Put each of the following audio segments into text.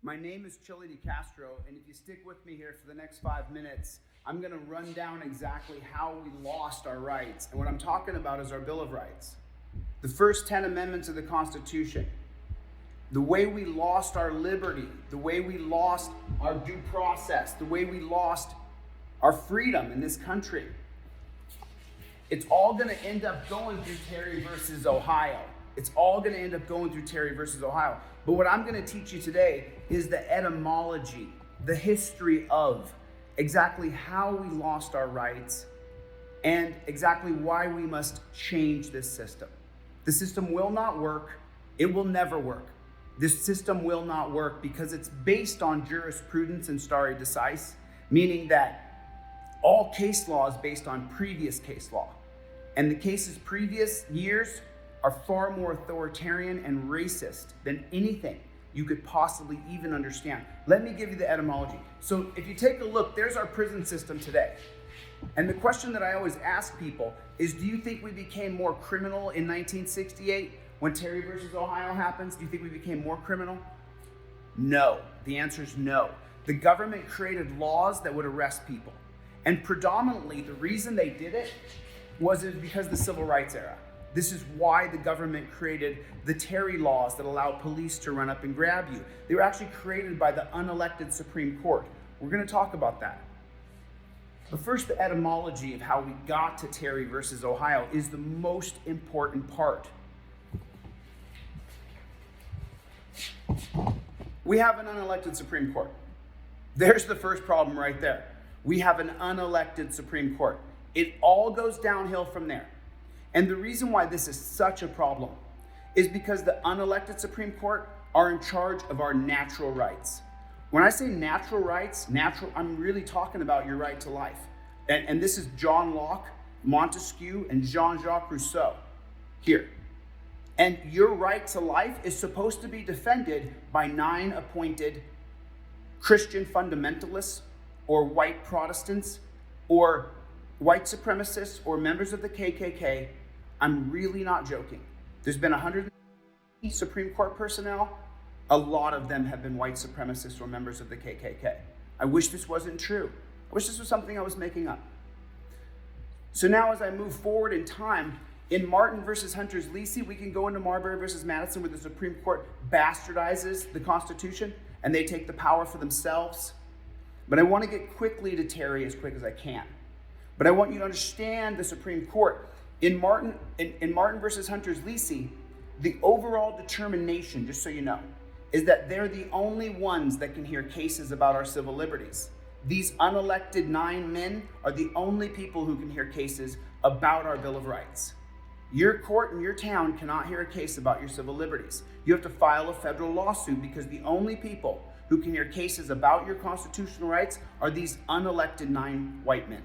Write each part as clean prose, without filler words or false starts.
My name is Chili DeCastro, and if you stick with me here for the next 5 minutes, I'm going to run down exactly how we lost our rights. And what I'm talking about is our Bill of Rights. The first 10 amendments of the Constitution. The way we lost our liberty, the way we lost our due process, the way we lost our freedom in this country. It's all going to end up going through Terry versus Ohio. It's all going to end up going through Terry versus Ohio. But what I'm going to teach you today is the etymology, the history of exactly how we lost our rights and exactly why we must change this system. The system will not work. It will never work. This system will not work because it's based on jurisprudence and stare decisis, meaning that all case law is based on previous case law. And the cases previous years are far more authoritarian and racist than anything you could possibly even understand. Let me give you the etymology. So if you take a look, there's our prison system today. And the question that I always ask people is, do you think we became more criminal in 1968 when Terry versus Ohio happens? Do you think we became more criminal? No. The answer is no. The government created laws that would arrest people. And predominantly, the reason they did it was because of the Civil Rights era. This is why the government created the Terry laws that allow police to run up and grab you. They were actually created by the unelected Supreme Court. We're going to talk about that. But first, the etymology of how we got to Terry versus Ohio is the most important part. We have an unelected Supreme Court. There's the first problem right there. We have an unelected Supreme Court. It all goes downhill from there. And the reason why this is such a problem is because the unelected Supreme Court are in charge of our natural rights. When I say natural rights, I'm really talking about your right to life. And this is John Locke, Montesquieu, and Jean-Jacques Rousseau here. And your right to life is supposed to be defended by 9 appointed Christian fundamentalists or white Protestants or white supremacists or members of the KKK. I'm really not joking. There's been 100 Supreme Court personnel. A lot of them have been white supremacists or members of the KKK. I wish this wasn't true. I wish this was something I was making up. So now as I move forward in time, in Martin versus Hunter's Lacey, we can go into Marbury versus Madison where the Supreme Court bastardizes the Constitution and they take the power for themselves. But I want to get quickly to Terry as quick as I can. But I want you to understand the Supreme Court. In Martin versus Hunter's Lacey, the overall determination, just so you know, is that they're the only ones that can hear cases about our civil liberties. These unelected 9 men are the only people who can hear cases about our Bill of Rights. Your court in your town cannot hear a case about your civil liberties. You have to file a federal lawsuit because the only people who can hear cases about your constitutional rights are these unelected 9 white men.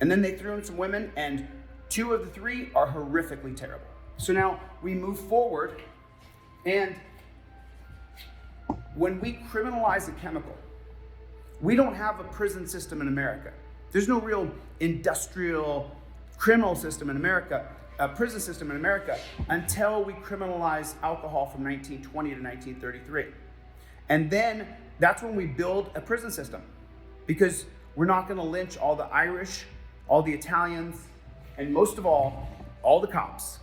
And then they threw in some women, and 2 of the 3 are horrifically terrible. So now we move forward, and when we criminalize a chemical, we don't have a prison system in America. There's no real industrial criminal system in America, a prison system in America, until we criminalize alcohol from 1920 to 1933. And then that's when we build a prison system, because we're not going to lynch all the Irish, all the Italians, and most of all the cops.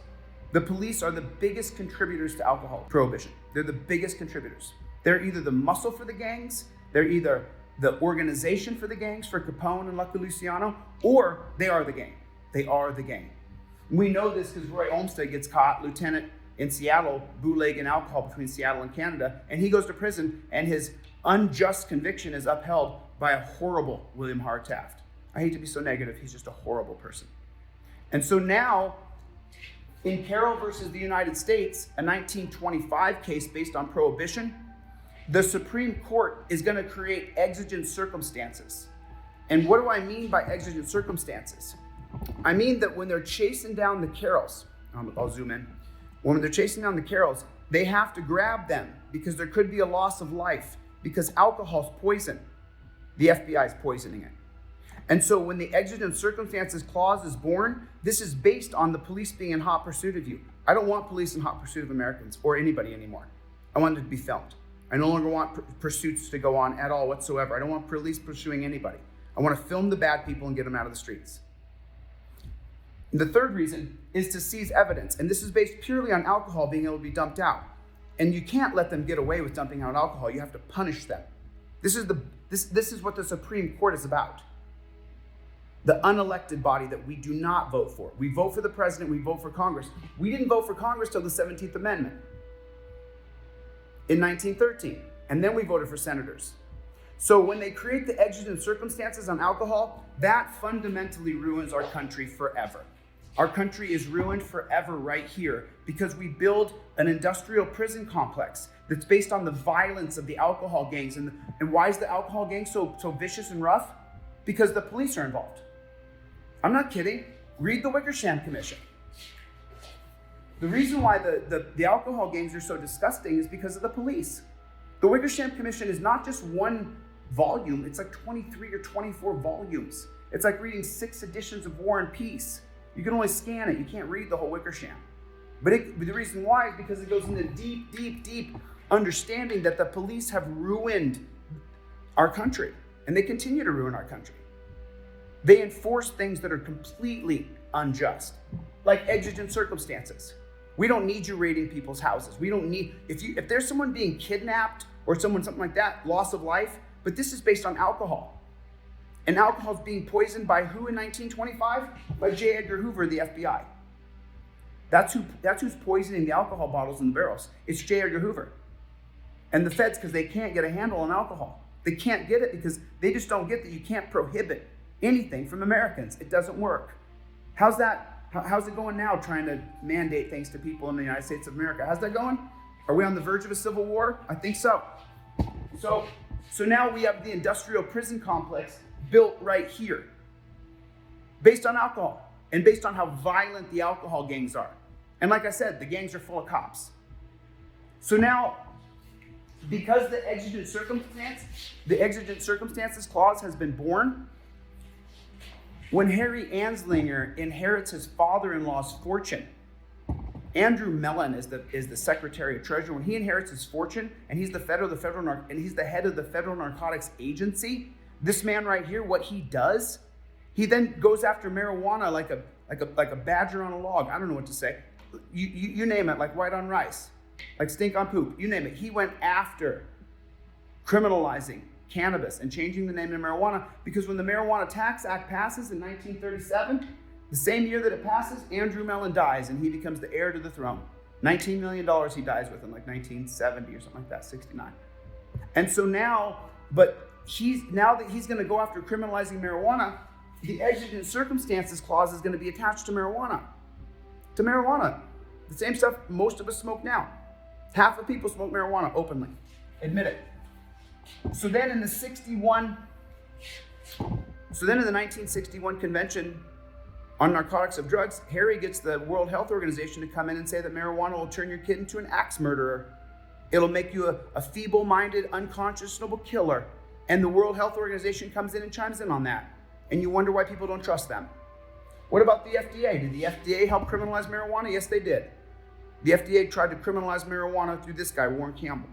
The police are the biggest contributors to alcohol prohibition. They're the biggest contributors. They're either the muscle for the gangs, they're either the organization for the gangs, for Capone and Lucky Luciano, or they are the gang. They are the gang. We know this because Roy Olmsted gets caught, lieutenant in Seattle, bootlegging alcohol between Seattle and Canada, and he goes to prison, and his unjust conviction is upheld by a horrible William Hart Taft. I hate to be so negative, he's just a horrible person. And so now, in Carroll versus the United States, a 1925 case based on prohibition, the Supreme Court is going to create exigent circumstances. And what do I mean by exigent circumstances? I mean that when they're chasing down the Carrolls, I'll zoom in. When they're chasing down the Carrolls, they have to grab them because there could be a loss of life because alcohol's poison. The FBI is poisoning it. And so when the exigent circumstances clause is born, this is based on the police being in hot pursuit of you. I don't want police in hot pursuit of Americans or anybody anymore. I want it to be filmed. I no longer want pursuits to go on at all whatsoever. I don't want police pursuing anybody. I want to film the bad people and get them out of the streets. And the third reason is to seize evidence. And this is based purely on alcohol being able to be dumped out. And you can't let them get away with dumping out alcohol. You have to punish them. This is what the Supreme Court is about. The unelected body that we do not vote for. We vote for the president, we vote for Congress. We didn't vote for Congress till the 17th Amendment in 1913. And then we voted for senators. So when they create the exigent circumstances on alcohol, that fundamentally ruins our country forever. Our country is ruined forever right here because we build an industrial prison complex that's based on the violence of the alcohol gangs. And why is the alcohol gang so vicious and rough? Because the police are involved. I'm not kidding. Read the Wickersham Commission. The reason why the alcohol gangs are so disgusting is because of the police. The Wickersham Commission is not just one volume, it's like 23 or 24 volumes. It's like reading 6 editions of War and Peace. You can only scan it, you can't read the whole Wickersham. But the reason why is because it goes into deep understanding that the police have ruined our country, and they continue to ruin our country. They enforce things that are completely unjust, like exigent circumstances. We don't need you raiding people's houses. We don't need, if there's someone being kidnapped or something like that, loss of life, but this is based on alcohol. And alcohol is being poisoned by who in 1925? By J. Edgar Hoover, the FBI. That's who's poisoning the alcohol bottles in the barrels. It's J. Edgar Hoover. And the feds, because they can't get a handle on alcohol. They can't get it because they just don't get that you can't prohibit anything from Americans. It doesn't work. How's it going now, trying to mandate things to people in the United States of America? How's that going? Are we on the verge of a civil war? I think so. So now we have the industrial prison complex built right here, based on alcohol and based on how violent the alcohol gangs are. And like I said, the gangs are full of cops. So now, because the exigent circumstances clause has been born, when Harry Anslinger inherits his father-in-law's fortune, Andrew Mellon is the Secretary of Treasury. When he inherits his fortune, and he's the head of the Federal Narcotics Agency, this man right here, what he does, he then goes after marijuana like a badger on a log. I don't know what to say. You name it, like white on rice, like stink on poop. You name it. He went after criminalizing cannabis and changing the name to marijuana, because when the Marijuana Tax Act passes in 1937, the same year that it passes, Andrew Mellon dies and he becomes the heir to the throne. $19 million he dies with in like 1970 or something like that, 69. And so now that he's going to go after criminalizing marijuana, the exigent circumstances clause is going to be attached to marijuana. The same stuff most of us smoke now. Half of people smoke marijuana openly. Admit it. So then in the 1961 Convention on Narcotics of Drugs, Harry gets the World Health Organization to come in and say that marijuana will turn your kid into an axe murderer. It'll make you a feeble-minded, unconscionable killer. And the World Health Organization comes in and chimes in on that. And you wonder why people don't trust them. What about the FDA? Did the FDA help criminalize marijuana? Yes, they did. The FDA tried to criminalize marijuana through this guy, Warren Campbell,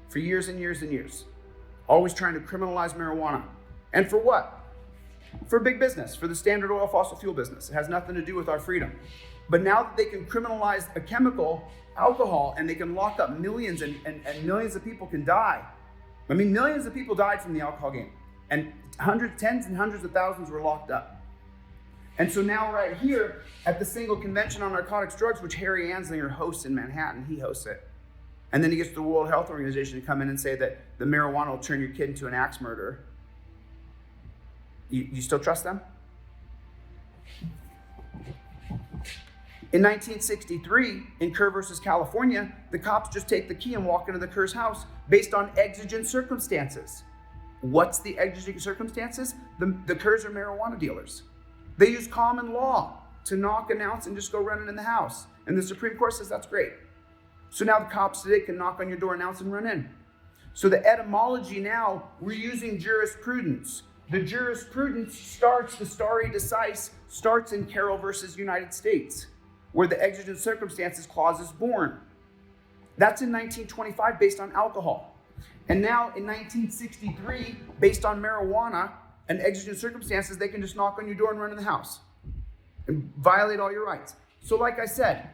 for years and years and years. Always trying to criminalize marijuana. And for what? For big business, for the Standard Oil fossil fuel business. It has nothing to do with our freedom. But now that they can criminalize a chemical, alcohol, and they can lock up millions and millions of people can die. I mean, millions of people died from the alcohol game. And tens and hundreds of thousands were locked up. And so now right here at the single convention on narcotics drugs, which Harry Anslinger hosts in Manhattan, he hosts it. And then he gets the World Health Organization to come in and say that the marijuana will turn your kid into an axe murderer. You still trust them? In 1963, in Kerr versus California, the cops just take the key and walk into the Kerr's house based on exigent circumstances. What's the exigent circumstances? The Kerrs are marijuana dealers. They use common law to knock, announce, and just go running in the house. And the Supreme Court says that's great. So now the cops today can knock on your door, announce, and run in. So the etymology now, we're using jurisprudence. The jurisprudence starts, the stare decisis starts in Carroll versus United States, where the exigent circumstances clause is born. That's in 1925 based on alcohol. And now in 1963, based on marijuana and exigent circumstances, they can just knock on your door and run in the house and violate all your rights. So like I said,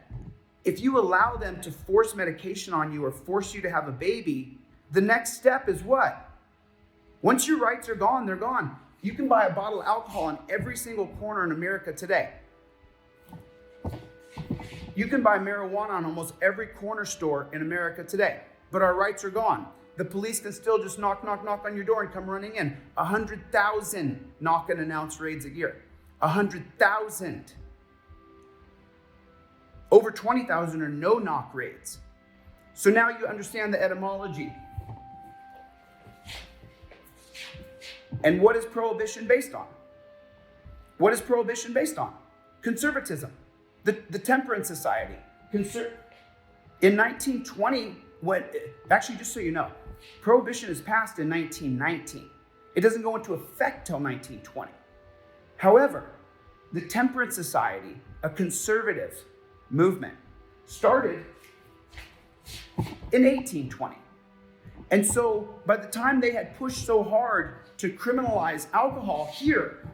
if you allow them to force medication on you or force you to have a baby, the next step is what? Once your rights are gone, they're gone. You can buy a bottle of alcohol in every single corner in America today. You can buy marijuana on almost every corner store in America today, but our rights are gone. The police can still just knock on your door and come running in. 100,000 knock and announce raids a year. 100,000. Over 20,000 are no knock raids. So now you understand the etymology. And what is prohibition based on? What is prohibition based on? Conservatism. The Temperance Society. In 1920, actually, just so you know, prohibition is passed in 1919. It doesn't go into effect till 1920. However, the Temperance Society, a conservative movement, started in 1820. And so by the time they had pushed so hard to criminalize alcohol here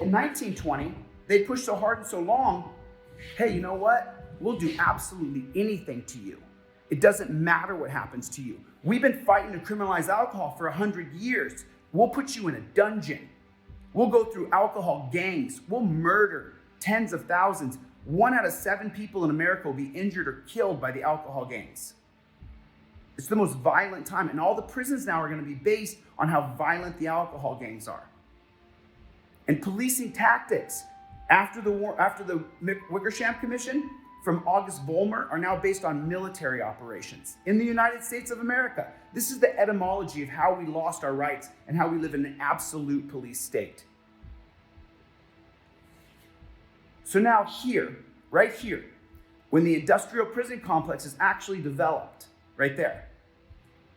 in 1920, they pushed so hard and so long, hey, you know what? We'll do absolutely anything to you. It doesn't matter what happens to you. We've been fighting to criminalize alcohol for 100 years. We'll put you in a dungeon. We'll go through alcohol gangs. We'll murder tens of thousands. 1 out of 7 people in America will be injured or killed by the alcohol gangs. It's the most violent time. And all the prisons now are going to be based on how violent the alcohol gangs are. And policing tactics after the war, after the Wickersham Commission from August Vollmer are now based on military operations in the United States of America. This is the etymology of how we lost our rights and how we live in an absolute police state. So now here, right here, when the industrial prison complex is actually developed, right there,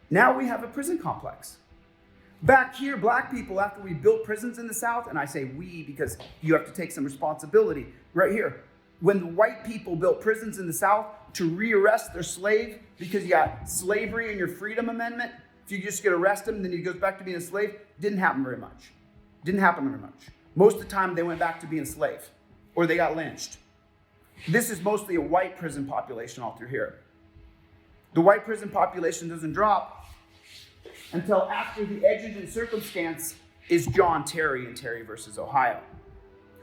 now we have a prison complex. Back here, black people, after we built prisons in the South, and I say we because you have to take some responsibility, right here, when the white people built prisons in the South to re-arrest their slave because you got slavery in your Freedom Amendment, if you just get arrested and then he goes back to being a slave, didn't happen very much. Didn't happen very much. Most of the time they went back to being a slave or they got lynched. This is mostly a white prison population all through here. The white prison population doesn't drop until after the exigent circumstance is John Terry and Terry versus Ohio.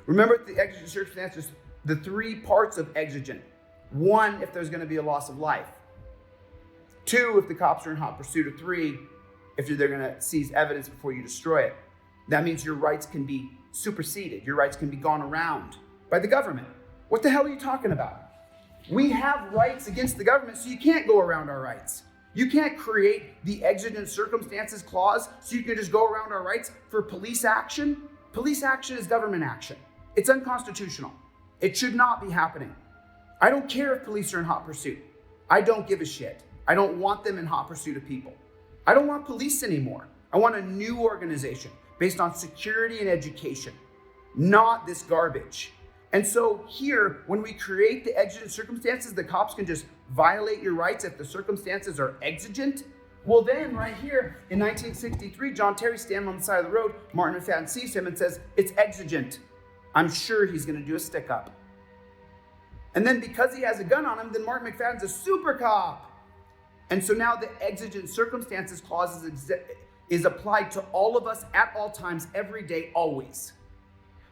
Remember the exigent circumstances, the 3 parts of exigent. 1, if there's going to be a loss of life. 2, if the cops are in hot pursuit. Or 3, if they're going to seize evidence before you destroy it. That means your rights can be superseded. Your rights can be gone around by the government. What the hell are you talking about? We have rights against the government, so you can't go around our rights. You can't create the exigent circumstances clause so you can just go around our rights for police action. Police action is government action. It's unconstitutional. It should not be happening. I don't care if police are in hot pursuit. I don't give a shit. I don't want them in hot pursuit of people. I don't want police anymore. I want a new organization based on security and education, not this garbage. And so here, when we create the exigent circumstances, the cops can just violate your rights if the circumstances are exigent. Well then, right here, in 1963, John Terry standing on the side of the road, Martin McFadden sees him and says, it's exigent. I'm sure he's going to do a stick up. And then because he has a gun on him, then Martin McFadden's a super cop. And so now the exigent circumstances clause is applied to all of us at all times, every day, always.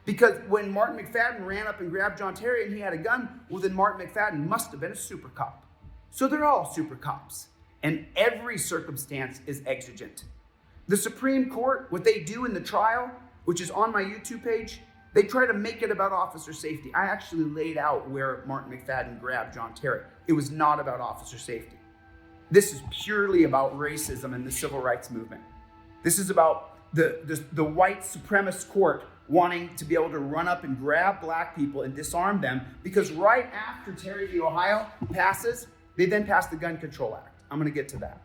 Because when Martin McFadden ran up and grabbed John Terry and he had a gun, well then Martin McFadden must have been a super cop. So they're all super cops. And every circumstance is exigent. The Supreme Court, what they do in the trial, which is on my YouTube page, they try to make it about officer safety. I actually laid out where Martin McFadden grabbed John Terry. It was not about officer safety. This is purely about racism and the civil rights movement. This is about the white supremacist court wanting to be able to run up and grab black people and disarm them, because right after Terry v. Ohio passes, they then pass the Gun Control Act. I'm going to get to that.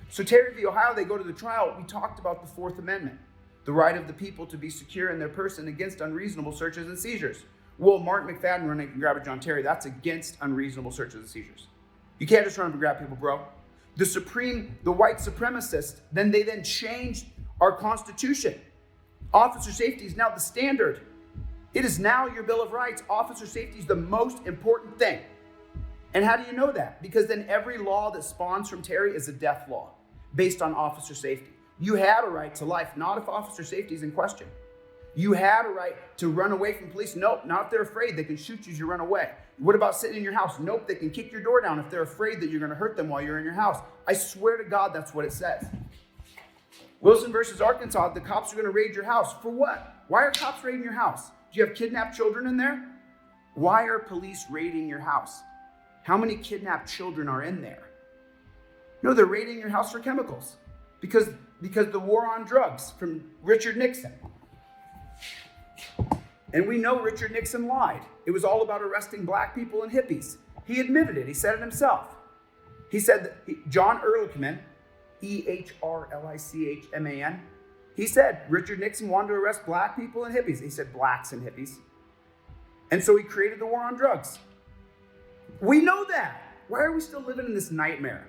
So Terry v. Ohio, they go to the trial. We talked about the 4th Amendment, the right of the people to be secure in their person against unreasonable searches and seizures. Well, Martin McFadden running and grabbing John Terry, that's against unreasonable searches and seizures. You can't just run up and grab people, bro. the white supremacists, they changed our Constitution. Officer safety is now the standard. It is now your Bill of Rights. Officer safety is the most important thing. And how do you know that? Because then every law that spawns from Terry is a death law based on officer safety. You had a right to life, not if officer safety is in question. You had a right to run away from police. Nope, not if they're afraid they can shoot you as you run away. What about sitting in your house? Nope, they can kick your door down if they're afraid that you're going to hurt them while you're in your house. I swear to God, that's what it says. Wilson versus Arkansas, the cops are going to raid your house. For what? Why are cops raiding your house? Do you have kidnapped children in there? Why are police raiding your house? How many kidnapped children are in there? No, they're raiding your house for chemicals because the war on drugs from Richard Nixon. And we know Richard Nixon lied. It was all about arresting black people and hippies. He admitted it. He said it himself. He said that John Ehrlichman, Ehrlichman, he said Richard Nixon wanted to arrest black people and hippies. He said blacks and hippies. And so he created the war on drugs. We know that. Why are we still living in this nightmare?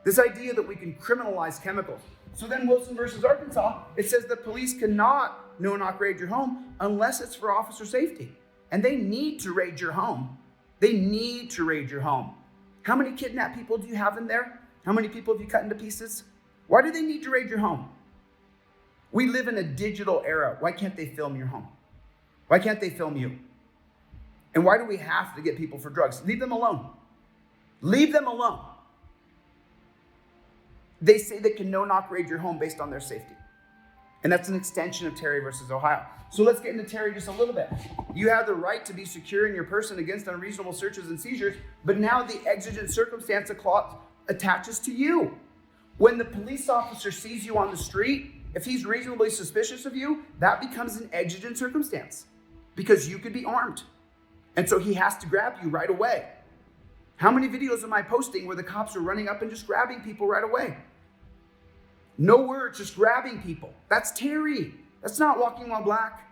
This idea that we can criminalize chemicals. So then Wilson versus Arkansas, it says that police cannot no-knock raid your home unless it's for officer safety. And they need to raid your home. They need to raid your home. How many kidnapped people do you have in there? How many people have you cut into pieces? Why do they need to raid your home? We live in a digital era. Why can't they film your home? Why can't they film you? And why do we have to get people for drugs? Leave them alone. Leave them alone. They say they can no-knock raid your home based on their safety. And that's an extension of Terry versus Ohio. So let's get into Terry just a little bit. You have the right to be securing your person against unreasonable searches and seizures, but now the exigent circumstance clause attaches to you. When the police officer sees you on the street, if he's reasonably suspicious of you, that becomes an exigent circumstance because you could be armed. And so he has to grab you right away. How many videos am I posting where the cops are running up and just grabbing people right away? No words, just grabbing people. That's Terry. That's not walking while black.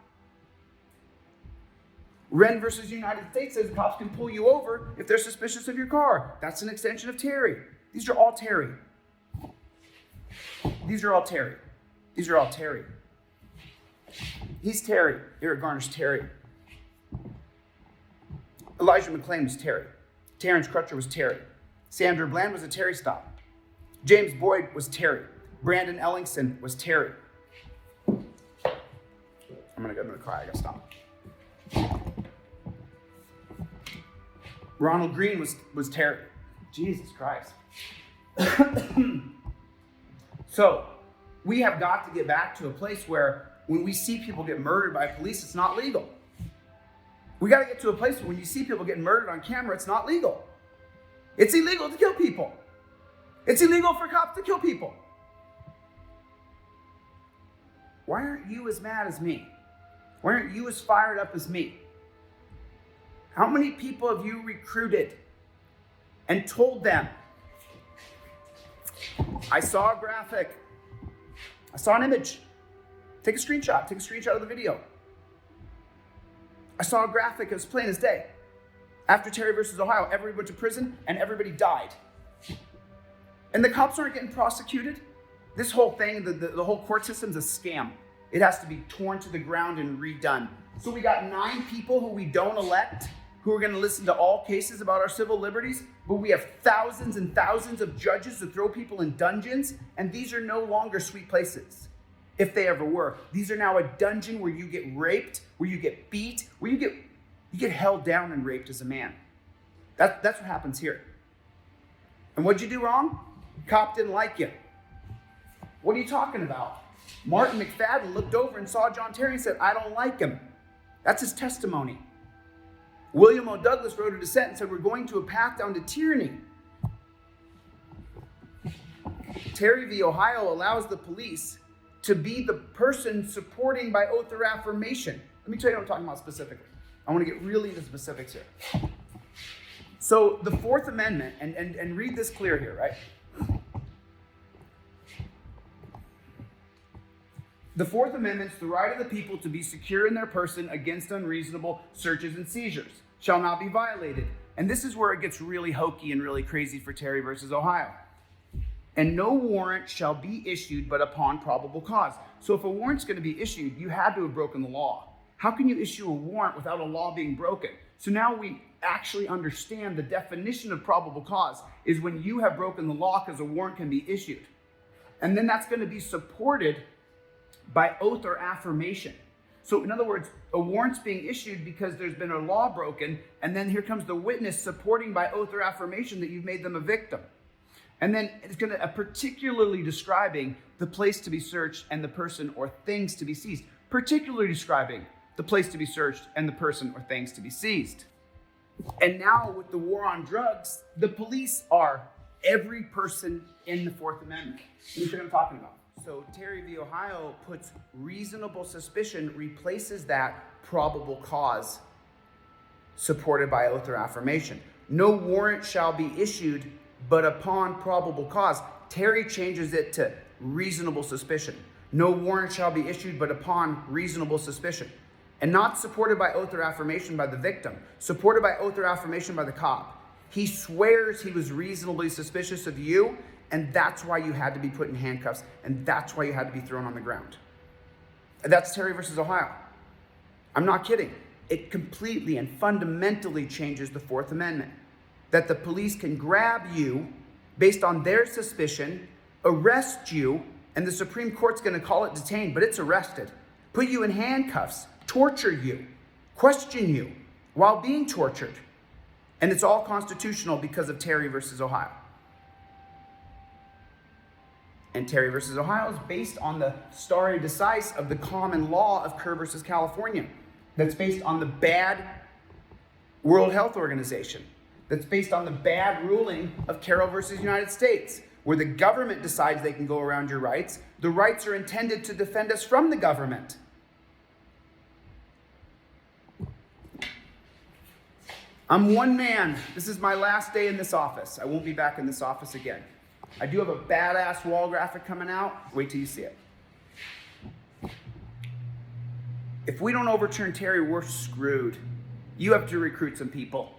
Wren versus United States says the cops can pull you over if they're suspicious of your car. That's an extension of Terry. These are all Terry. These are all Terry. These are all Terry. He's Terry. Eric Garner's Terry. Elijah McClain was Terry. Terrence Crutcher was Terry. Sandra Bland was a Terry stop. James Boyd was Terry. Brandon Ellingson was Terry. I'm gonna cry. I gotta stop. Ronald Green was Terry. Jesus Christ. So we have got to get back to a place where when we see people get murdered by police, it's not legal. We got to get to a place where when you see people getting murdered on camera, it's not legal. It's illegal to kill people. It's illegal for cops to kill people. Why aren't you as mad as me? Why aren't you as fired up as me? How many people have you recruited and told them, I saw a graphic, I saw an image, take a screenshot of the video. I saw a graphic, it was plain as day. After Terry versus Ohio, everybody went to prison and everybody died. And the cops aren't getting prosecuted. This whole thing, the whole court system's a scam. It has to be torn to the ground and redone. So we got 9 people who we don't elect, who are going to listen to all cases about our civil liberties, but we have thousands and thousands of judges to throw people in dungeons, and these are no longer sweet places, if they ever were. These are now a dungeon where you get raped, where you get beat, where you get held down and raped as a man. That's what happens here. And what'd you do wrong? Cop didn't like you. What are you talking about? Martin McFadden looked over and saw John Terry and said, I don't like him. That's his testimony. William O. Douglas wrote a dissent and said, we're going to a path down to tyranny. Terry v. Ohio allows the police to be the person supporting by oath or affirmation. Let me tell you what I'm talking about specifically. I want to get really into specifics here. So the Fourth Amendment, and read this clear here, right? The Fourth Amendment's the right of the people to be secure in their person against unreasonable searches and seizures shall not be violated. And this is where it gets really hokey and really crazy for Terry versus Ohio. And no warrant shall be issued but upon probable cause. So if a warrant's going to be issued, you had to have broken the law. How can you issue a warrant without a law being broken? So now we actually understand the definition of probable cause is when you have broken the law because a warrant can be issued. And then that's going to be supported by oath or affirmation. So in other words, a warrant's being issued because there's been a law broken, and then here comes the witness supporting by oath or affirmation that you've made them a victim. And then it's going to particularly describing the place to be searched and the person or things to be seized. Particularly describing the place to be searched and the person or things to be seized. And now with the war on drugs, the police are every person in the Fourth Amendment. This is what I'm talking about. So Terry v. Ohio puts reasonable suspicion, replaces that probable cause supported by oath or affirmation. No warrant shall be issued but upon probable cause. Terry changes it to reasonable suspicion. No warrant shall be issued but upon reasonable suspicion. And not supported by oath or affirmation by the victim, supported by oath or affirmation by the cop. He swears he was reasonably suspicious of you, and that's why you had to be put in handcuffs, and that's why you had to be thrown on the ground. That's Terry versus Ohio. I'm not kidding. It completely and fundamentally changes the Fourth Amendment. That the police can grab you based on their suspicion, arrest you, and the Supreme Court's going to call it detained, but it's arrested, put you in handcuffs, torture you, question you while being tortured. And it's all constitutional because of Terry versus Ohio. And Terry versus Ohio is based on the stare decisis of the common law of Kerr versus California. That's based on the bad World Health Organization. That's based on the bad ruling of Carroll versus United States, where the government decides they can go around your rights. The rights are intended to defend us from the government. I'm one man. This is my last day in this office. I won't be back in this office again. I do have a badass wall graphic coming out. Wait till you see it. If we don't overturn Terry, we're screwed. You have to recruit some people.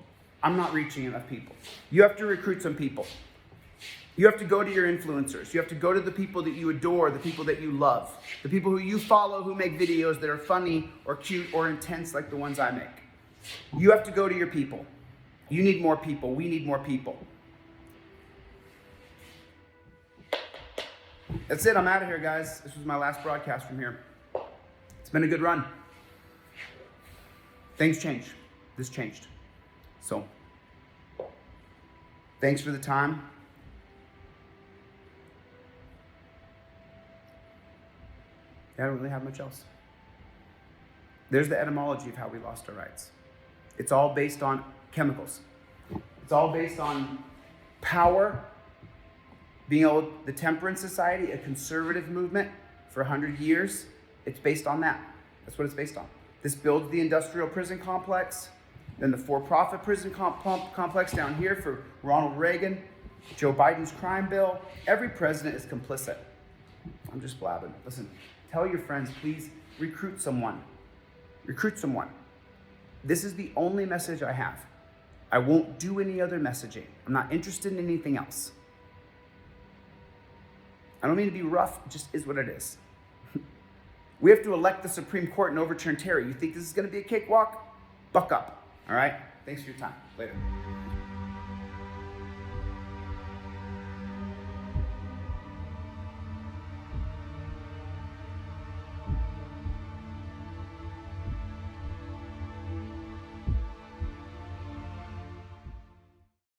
I'm not reaching enough people. You have to recruit some people. You have to go to your influencers. You have to go to the people that you adore, the people that you love, the people who you follow who make videos that are funny or cute or intense like the ones I make. You have to go to your people. You need more people. We need more people. That's it. I'm out of here, guys. This was my last broadcast from here. It's been a good run. Things change. This changed. So, thanks for the time. I don't really have much else. There's the etymology of how we lost our rights. It's all based on chemicals. It's all based on power, being able, the Temperance Society, a conservative movement for 100 years. It's based on that. That's what it's based on. This builds the industrial prison complex, then the for-profit prison complex down here for Ronald Reagan, Joe Biden's crime bill. Every president is complicit. I'm just blabbing. Listen, tell your friends, please recruit someone. Recruit someone. This is the only message I have. I won't do any other messaging. I'm not interested in anything else. I don't mean to be rough, it just is what it is. We have to elect the Supreme Court and overturn Terry. You think this is going to be a cakewalk? Buck up. All right? Thanks for your time. Later.